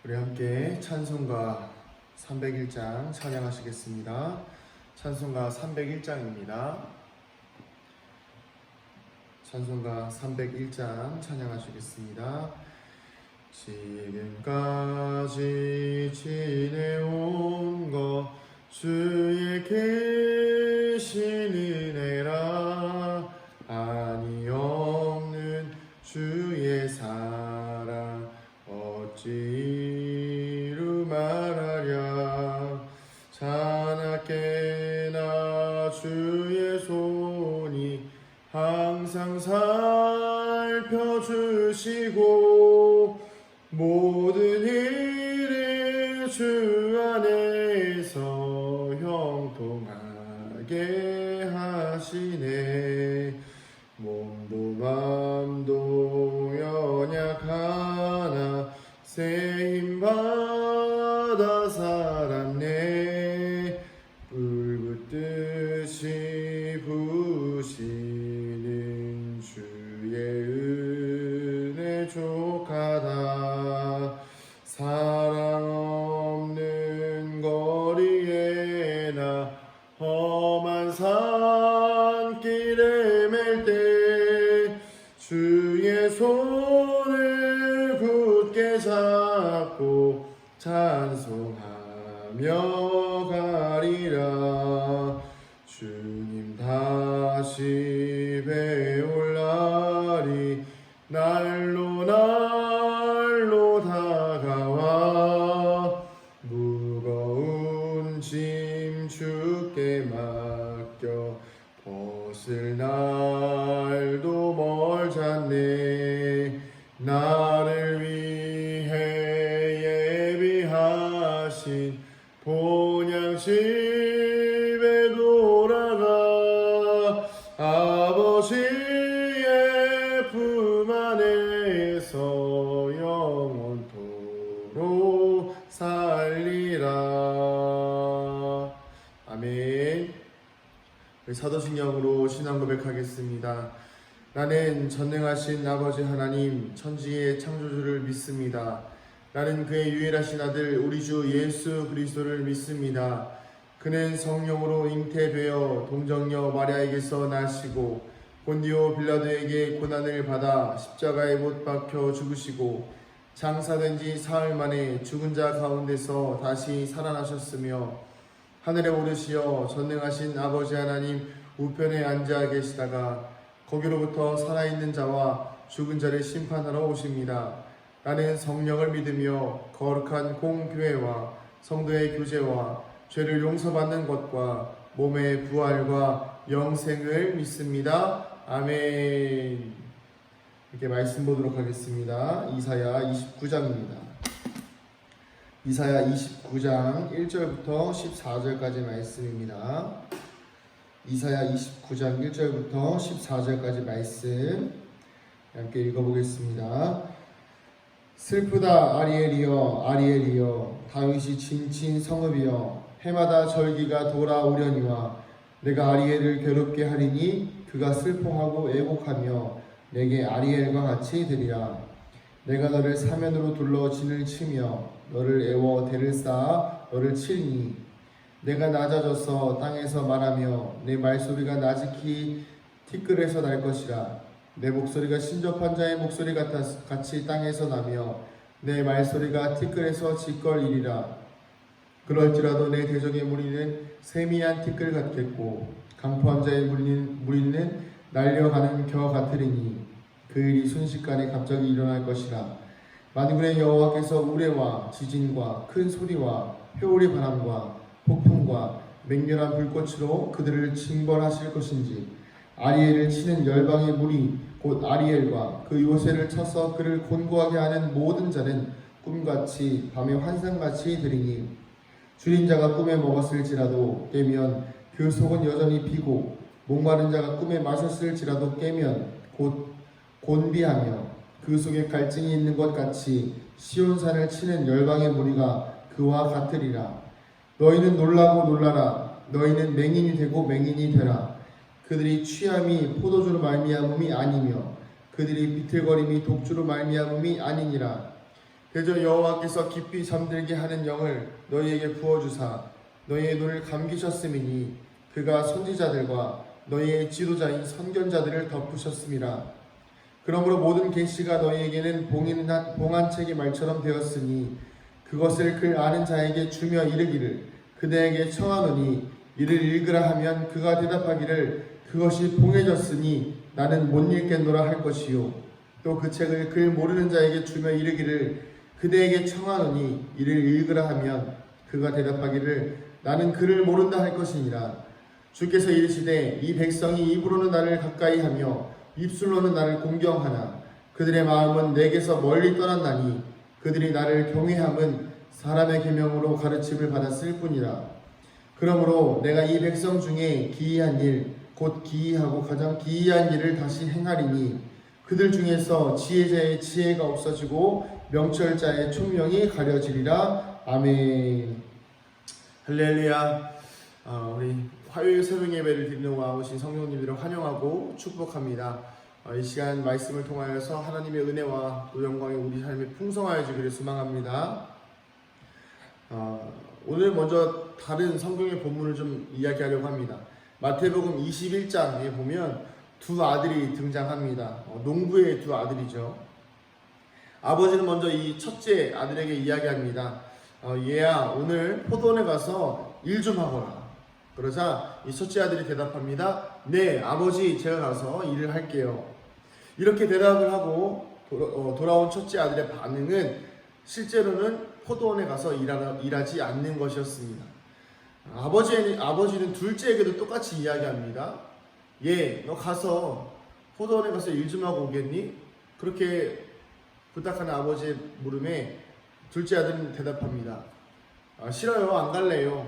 우리 함께 찬송가 301장 찬양하시겠습니다. 찬송가 301장입니다. 찬송가 301장 찬양하시겠습니다. 지금까지 지내온 것 주의 계신 은혜라 아니 없는 주의 사랑 어찌로 말하랴. 자나깨나 주의 손이 항상 살펴주시고 모든 일을 주 안에서 형통하게 하시네. 몸도 맘도 연약하나 새 힘받아 살았네. 불붙듯이 부시는 주의 은혜 족하다. 사랑 없는 거리에 나 험한 산길에 맬 때 주의 손을 굳게 잡고 찬송하며 가리라. 주님 다시 배울 날이 날로 다가와 무거운 짐 주께 맡겨 벗을 날도 멀잖네. 나를 위해 예비하신 본향집에 돌아가 아버지의 품 안에서 영원토록 살리라. 아멘. 사도신경으로 신앙 고백하겠습니다. 나는 전능하신 아버지 하나님 천지의 창조주를 믿습니다. 나는 그의 유일하신 아들 우리 주 예수 그리스도를 믿습니다. 그는 성령으로 잉태되어 동정녀 마리아에게서 나시고 본디오 빌라도에게 고난을 받아 십자가에 못 박혀 죽으시고 장사된 지 사흘 만에 죽은 자 가운데서 다시 살아나셨으며 하늘에 오르시어 전능하신 아버지 하나님 우편에 앉아 계시다가 거기로부터 살아있는 자와 죽은 자를 심판하러 오십니다. 나는 성령을 믿으며 거룩한 공교회와 성도의 교제와 죄를 용서받는 것과 몸의 부활과 영생을 믿습니다. 아멘. 이렇게 말씀 보도록 하겠습니다. 이사야 29장입니다. 이사야 29장 1절부터 14절까지 말씀입니다. 이사야 29장 1절부터 14절까지 말씀 함께 읽어보겠습니다. 슬프다 아리엘이여 아리엘이여 다윗이 진친 성읍이여 해마다 절기가 돌아오려니와 내가 아리엘을 괴롭게 하리니 그가 슬퍼하고 애곡하며 내게 아리엘과 같이 되리라. 내가 너를 사면으로 둘러 진을 치며 너를 애워 대를 쌓아 너를 치리니 내가 낮아져서 땅에서 말하며 내 말소리가 나직히 티끌에서 날 것이라. 내 목소리가 신접한 자의 목소리 같이 땅에서 나며 내 말소리가 티끌에서 짓걸이리라. 그럴지라도 내 대적의 무리는 세미한 티끌 같겠고 강포한 자의 무리는 날려가는 겨 같으리니 그 일이 순식간에 갑자기 일어날 것이라. 만군의 여호와께서 우레와 지진과 큰 소리와 회오리 바람과 폭풍과 맹렬한 불꽃으로 그들을 징벌하실 것인지 아리엘을 치는 열방의 무리 곧 아리엘과 그 요새를 쳐서 그를 곤고하게 하는 모든 자는 꿈같이 밤의 환상같이 되리니 줄인 자가 꿈에 먹었을지라도 깨면 그 속은 여전히 비고 목마른 자가 꿈에 마셨을지라도 깨면 곧 곤비하며 그 속에 갈증이 있는 것 같이 시온산을 치는 열방의 무리가 그와 같으리라. 너희는 놀라고 놀라라. 너희는 맹인이 되고 맹인이 되라. 그들이 취함이 포도주로 말미암음이 아니며 그들이 비틀거림이 독주로 말미암음이 아니니라. 대저 여호와께서 깊이 잠들게 하는 영을 너희에게 부어주사 너희의 눈을 감기셨음이니 그가 선지자들과 너희의 지도자인 선견자들을 덮으셨음이라. 그러므로 모든 계시가 너희에게는 봉한책의 말처럼 되었으니 그것을 글 아는 자에게 주며 이르기를 그대에게 청하노니 이를 읽으라 하면 그가 대답하기를 그것이 봉해졌으니 나는 못 읽겠노라 할 것이요. 또 그 책을 글 모르는 자에게 주며 이르기를 그대에게 청하노니 이를 읽으라 하면 그가 대답하기를 나는 글을 모른다 할 것이니라. 주께서 이르시되 이 백성이 입으로는 나를 가까이 하며 입술로는 나를 공경하나 그들의 마음은 내게서 멀리 떠났나니 그들이 나를 경외함은 사람의 계명으로 가르침을 받았을 뿐이라. 그러므로 내가 이 백성 중에 기이한 일 곧 기이하고 가장 기이한 일을 다시 행하리니 그들 중에서 지혜자의 지혜가 없어지고 명철자의 총명이 가려지리라. 아멘. 할렐루야. 우리 화요일 새벽 예배를 드리러 와오신 성령님들을 환영하고 축복합니다. 이 시간 말씀을 통하여서 하나님의 은혜와 또 영광이 우리 삶에 풍성하여 주기를 소망합니다. 오늘 먼저 다른 성경의 본문을 좀 이야기하려고 합니다. 마태복음 21장에 보면 두 아들이 등장합니다. 농부의 두 아들이죠. 아버지는 먼저 이 첫째 아들에게 이야기합니다. 얘야, 오늘 포도원에 가서 일 좀 하거라. 그러자 이 첫째 아들이 대답합니다. 네, 아버지, 제가 가서 일을 할게요. 이렇게 대답을 하고 돌아온 첫째 아들의 반응은 실제로는 포도원에 가서 일하지 않는 것이었습니다. 아버지는 둘째에게도 똑같이 이야기합니다. 예, 너 가서 포도원에 가서 일 좀 하고 오겠니? 그렇게 부탁하는 아버지의 물음에 둘째 아들은 대답합니다. 싫어요, 안 갈래요.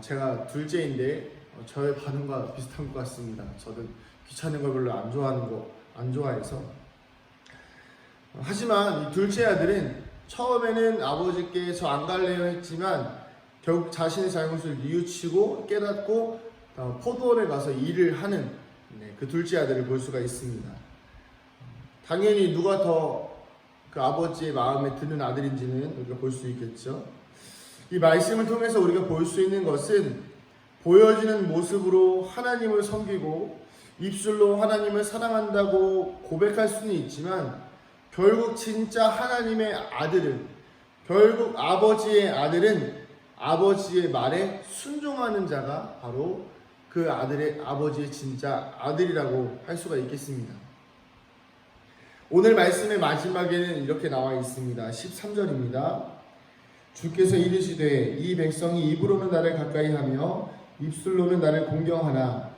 제가 둘째인데 저의 반응과 비슷한 것 같습니다. 저는 귀찮은 걸 별로 안 좋아해서. 하지만 이 둘째 아들은 처음에는 아버지께 저 안 갈래요 했지만 결국 자신의 잘못을 뉘우치고 깨닫고 포도원에 가서 일을 하는 그 둘째 아들을 볼 수가 있습니다. 당연히 누가 더 그 아버지의 마음에 드는 아들인지는 우리가 볼 수 있겠죠. 이 말씀을 통해서 우리가 볼 수 있는 것은 보여지는 모습으로 하나님을 섬기고 입술로 하나님을 사랑한다고 고백할 수는 있지만 결국 진짜 하나님의 아들은, 결국 아버지의 아들은 아버지의 말에 순종하는 자가 바로 그 아버지의 진짜 아들이라고 할 수가 있겠습니다. 오늘 말씀의 마지막에는 이렇게 나와 있습니다. 13절입니다. 주께서 이르시되 이 백성이 입으로는 나를 가까이 하며 입술로는 나를 공경하나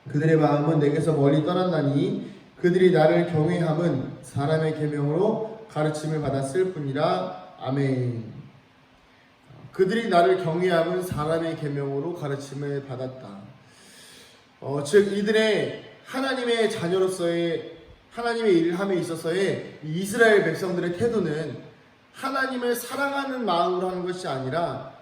그들의 마음은 내게서 멀리 떠났나니 그들이 나를 경외함은 사람의 계명으로 가르침을 받았을 뿐이라. 아멘. 그들이 나를 경외함은 사람의 계명으로 가르침을 받았다. 즉 이들의 하나님의 자녀로서의 하나님의 일함에 있어서의 이스라엘 백성들의 태도는 하나님을 사랑하는 마음으로 하는 것이 아니라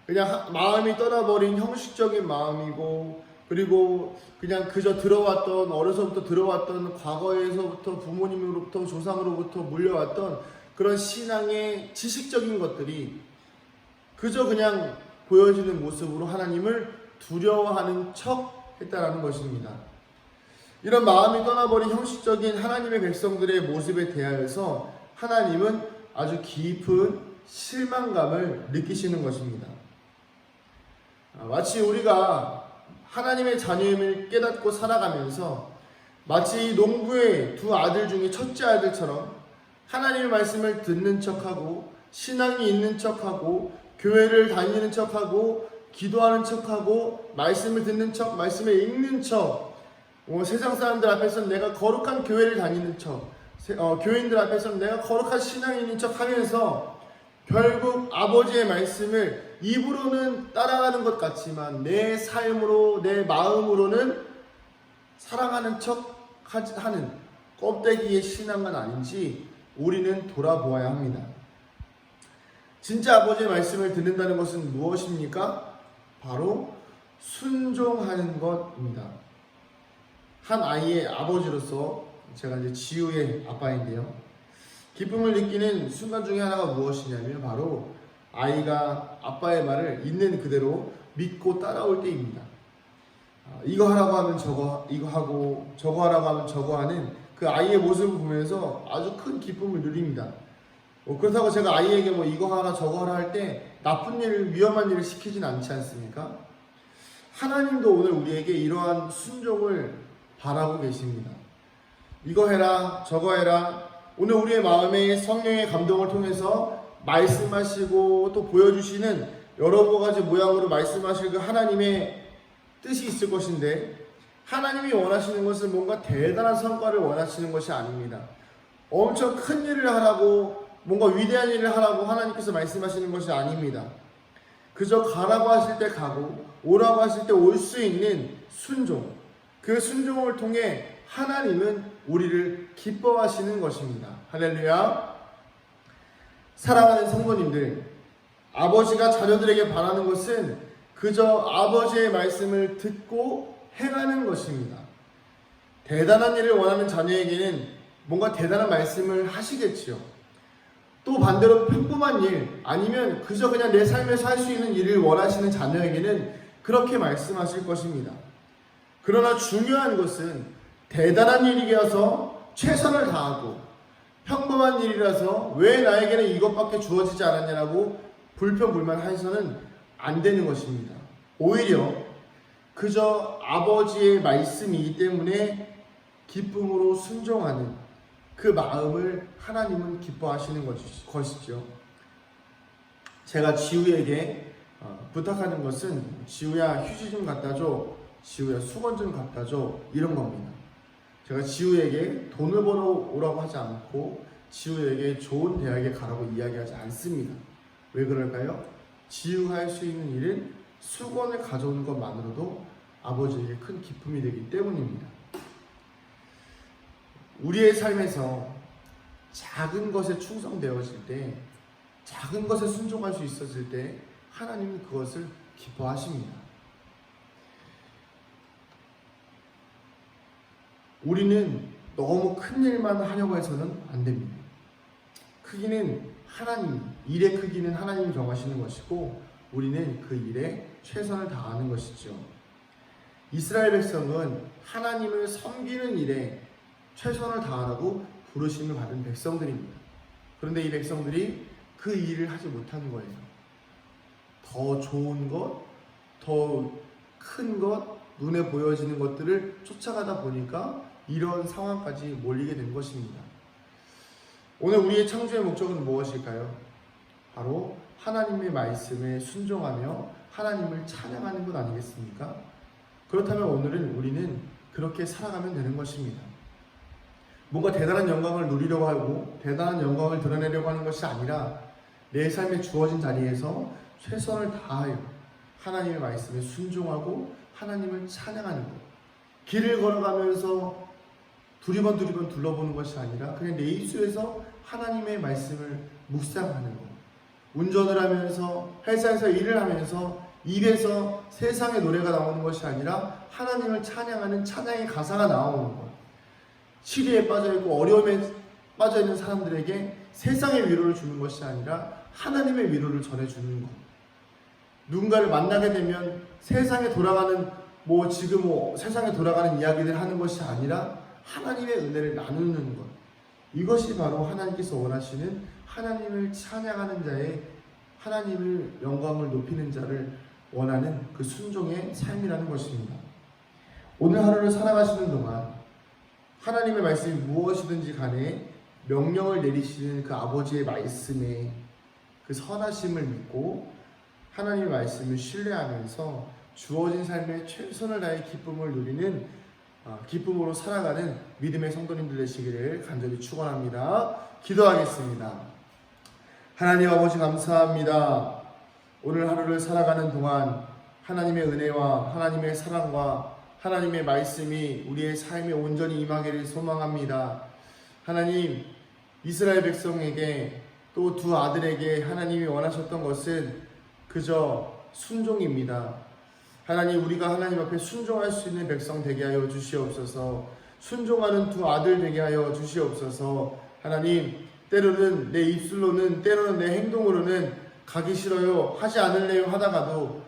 그냥 마음이 떠나버린 형식적인 마음이고, 그리고 그냥 그저 어려서부터 들어왔던 과거에서부터 부모님으로부터 조상으로부터 물려왔던 그런 신앙의 지식적인 것들이 그저 그냥 보여지는 모습으로 하나님을 두려워하는 척 했다라는 것입니다. 이런 마음이 떠나버린 형식적인 하나님의 백성들의 모습에 대하여서 하나님은 아주 깊은 실망감을 느끼시는 것입니다. 마치 우리가 하나님의 자녀임을 깨닫고 살아가면서 마치 농부의 두 아들 중에 첫째 아들처럼 하나님의 말씀을 듣는 척하고 신앙이 있는 척하고 교회를 다니는 척하고 기도하는 척하고 말씀을 듣는 척, 말씀을 읽는 척, 세상 사람들 앞에서는 내가 거룩한 교회를 다니는 척, 교인들 앞에서는 내가 거룩한 신앙이 있는 척 하면서 결국 아버지의 말씀을 입으로는 따라가는 것 같지만 내 삶으로, 내 마음으로는 사랑하는 척 하는 껍데기의 신앙은 아닌지 우리는 돌아보아야 합니다. 진짜 아버지의 말씀을 듣는다는 것은 무엇입니까? 바로 순종하는 것입니다. 한 아이의 아버지로서 제가 이제 지우의 아빠인데요. 기쁨을 느끼는 순간 중에 하나가 무엇이냐면 바로 아이가 아빠의 말을 있는 그대로 믿고 따라올 때입니다. 이거 하라고 하면 이거 하고 저거 하라고 하면 저거 하는 그 아이의 모습을 보면서 아주 큰 기쁨을 누립니다. 그렇다고 제가 아이에게 이거 하라 저거 하라 할 때 나쁜 일, 위험한 일을 시키진 않지 않습니까? 하나님도 오늘 우리에게 이러한 순종을 바라고 계십니다. 이거 해라 저거 해라. 오늘 우리의 마음에 성령의 감동을 통해서 말씀하시고 또 보여주시는 여러 가지 모양으로 말씀하실 그 하나님의 뜻이 있을 것인데, 하나님이 원하시는 것은 뭔가 대단한 성과를 원하시는 것이 아닙니다. 엄청 큰 일을 하라고, 뭔가 위대한 일을 하라고 하나님께서 말씀하시는 것이 아닙니다. 그저 가라고 하실 때 가고 오라고 하실 때 올 수 있는 순종, 그 순종을 통해 하나님은 우리를 기뻐하시는 것입니다. 할렐루야. 사랑하는 성도님들, 아버지가 자녀들에게 바라는 것은 그저 아버지의 말씀을 듣고 행하는 것입니다. 대단한 일을 원하는 자녀에게는 뭔가 대단한 말씀을 하시겠지요. 또 반대로 평범한 일, 아니면 그저 그냥 내 삶에서 할 수 있는 일을 원하시는 자녀에게는 그렇게 말씀하실 것입니다. 그러나 중요한 것은 대단한 일이어서 최선을 다하고 평범한 일이라서 왜 나에게는 이것밖에 주어지지 않았냐라고 불평불만해서는 안 되는 것입니다. 오히려 그저 아버지의 말씀이기 때문에 기쁨으로 순종하는 그 마음을 하나님은 기뻐하시는 것이죠. 제가 지우에게 부탁하는 것은 지우야 휴지 좀 갖다 줘, 지우야 수건 좀 갖다 줘, 이런 겁니다. 제가 지우에게 돈을 벌어 오라고 하지 않고 지우에게 좋은 대학에 가라고 이야기하지 않습니다. 왜 그럴까요? 지우가 할 수 있는 일은 수건을 가져오는 것만으로도 아버지에게 큰 기쁨이 되기 때문입니다. 우리의 삶에서 작은 것에 충성되어질 때, 작은 것에 순종할 수 있었을 때 하나님은 그것을 기뻐하십니다. 우리는 너무 큰 일만 하려고 해서는 안 됩니다. 크기는 하나님, 일의 크기는 하나님이 정하시는 것이고 우리는 그 일에 최선을 다하는 것이죠. 이스라엘 백성은 하나님을 섬기는 일에 최선을 다하라고 부르심을 받은 백성들입니다. 그런데 이 백성들이 그 일을 하지 못하는 거예요. 더 좋은 것, 더 큰 것, 눈에 보여지는 것들을 쫓아가다 보니까 이런 상황까지 몰리게 된 것입니다. 오늘 우리의 창조의 목적은 무엇일까요? 바로 하나님의 말씀에 순종하며 하나님을 찬양하는 것 아니겠습니까? 그렇다면 오늘은 우리는 그렇게 살아가면 되는 것입니다. 뭔가 대단한 영광을 누리려고 하고 대단한 영광을 드러내려고 하는 것이 아니라 내 삶에 주어진 자리에서 최선을 다하여 하나님의 말씀에 순종하고 하나님을 찬양하는 것. 길을 걸어가면서 두리번 둘러보는 것이 아니라 그냥 내 입술에서 하나님의 말씀을 묵상하는 것. 운전을 하면서, 회사에서 일을 하면서 입에서 세상의 노래가 나오는 것이 아니라 하나님을 찬양하는 찬양의 가사가 나오는 것. 시리에 빠져있고 어려움에 빠져있는 사람들에게 세상의 위로를 주는 것이 아니라 하나님의 위로를 전해주는 것. 누군가를 만나게 되면 세상에 돌아가는 세상에 돌아가는 이야기를 하는 것이 아니라 하나님의 은혜를 나누는 것. 이것이 바로 하나님께서 원하시는 하나님을 찬양하는 자의, 하나님을 영광을 높이는 자를 원하는 그 순종의 삶이라는 것입니다. 오늘 하루를 살아가시는 동안 하나님의 말씀이 무엇이든지 간에 명령을 내리시는 그 아버지의 말씀에 그 선하심을 믿고 하나님의 말씀을 신뢰하면서 주어진 삶에 최선을 다해 기쁨을 누리는, 기쁨으로 살아가는 믿음의 성도님들 되시기를 간절히 축원합니다. 기도하겠습니다. 하나님 아버지 감사합니다. 오늘 하루를 살아가는 동안 하나님의 은혜와 하나님의 사랑과 하나님의 말씀이 우리의 삶에 온전히 임하기를 소망합니다. 하나님, 이스라엘 백성에게 또 두 아들에게 하나님이 원하셨던 것은 그저 순종입니다. 하나님, 우리가 하나님 앞에 순종할 수 있는 백성 되게 하여 주시옵소서. 순종하는 두 아들 되게 하여 주시옵소서. 하나님, 때로는 내 입술로는, 때로는 내 행동으로는 가기 싫어요, 하지 않을래요 하다가도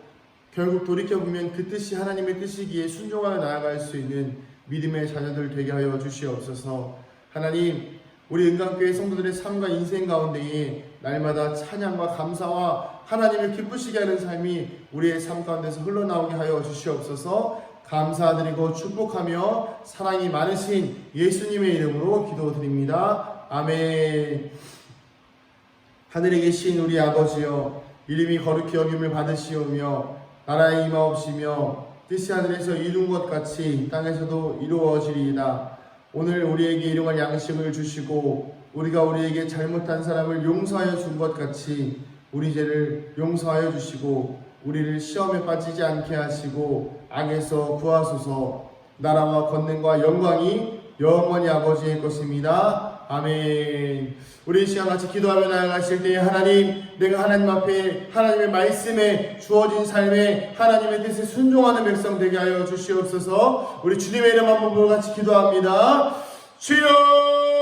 결국 돌이켜보면 그 뜻이 하나님의 뜻이기에 순종하여 나아갈 수 있는 믿음의 자녀들 되게 하여 주시옵소서. 하나님, 우리 은강교회 성도들의 삶과 인생 가운데에 날마다 찬양과 감사와 하나님을 기쁘시게 하는 삶이 우리의 삶 가운데서 흘러나오게 하여 주시옵소서. 감사드리고 축복하며 사랑이 많으신 예수님의 이름으로 기도드립니다. 아멘. 하늘에 계신 우리 아버지여, 이름이 거룩히 여김을 받으시오며 나라의 임하옵시며 뜻이 하늘에서 이룬 것 같이 땅에서도 이루어지리이다. 오늘 우리에게 일용할 양식을 주시고 우리가 우리에게 잘못한 사람을 용서하여 준 것 같이 우리 죄를 용서하여 주시고 우리를 시험에 빠지지 않게 하시고 악에서 구하소서. 나라와 권능과 영광이 영원히 아버지의 것입니다. 아멘. 우리 이 시간 같이 기도하며 나아가실 때에 하나님, 내가 하나님 앞에 하나님의 말씀에 주어진 삶에 하나님의 뜻에 순종하는 백성 되게 하여 주시옵소서. 우리 주님의 이름 한번 부르고 같이 기도합니다. 주여!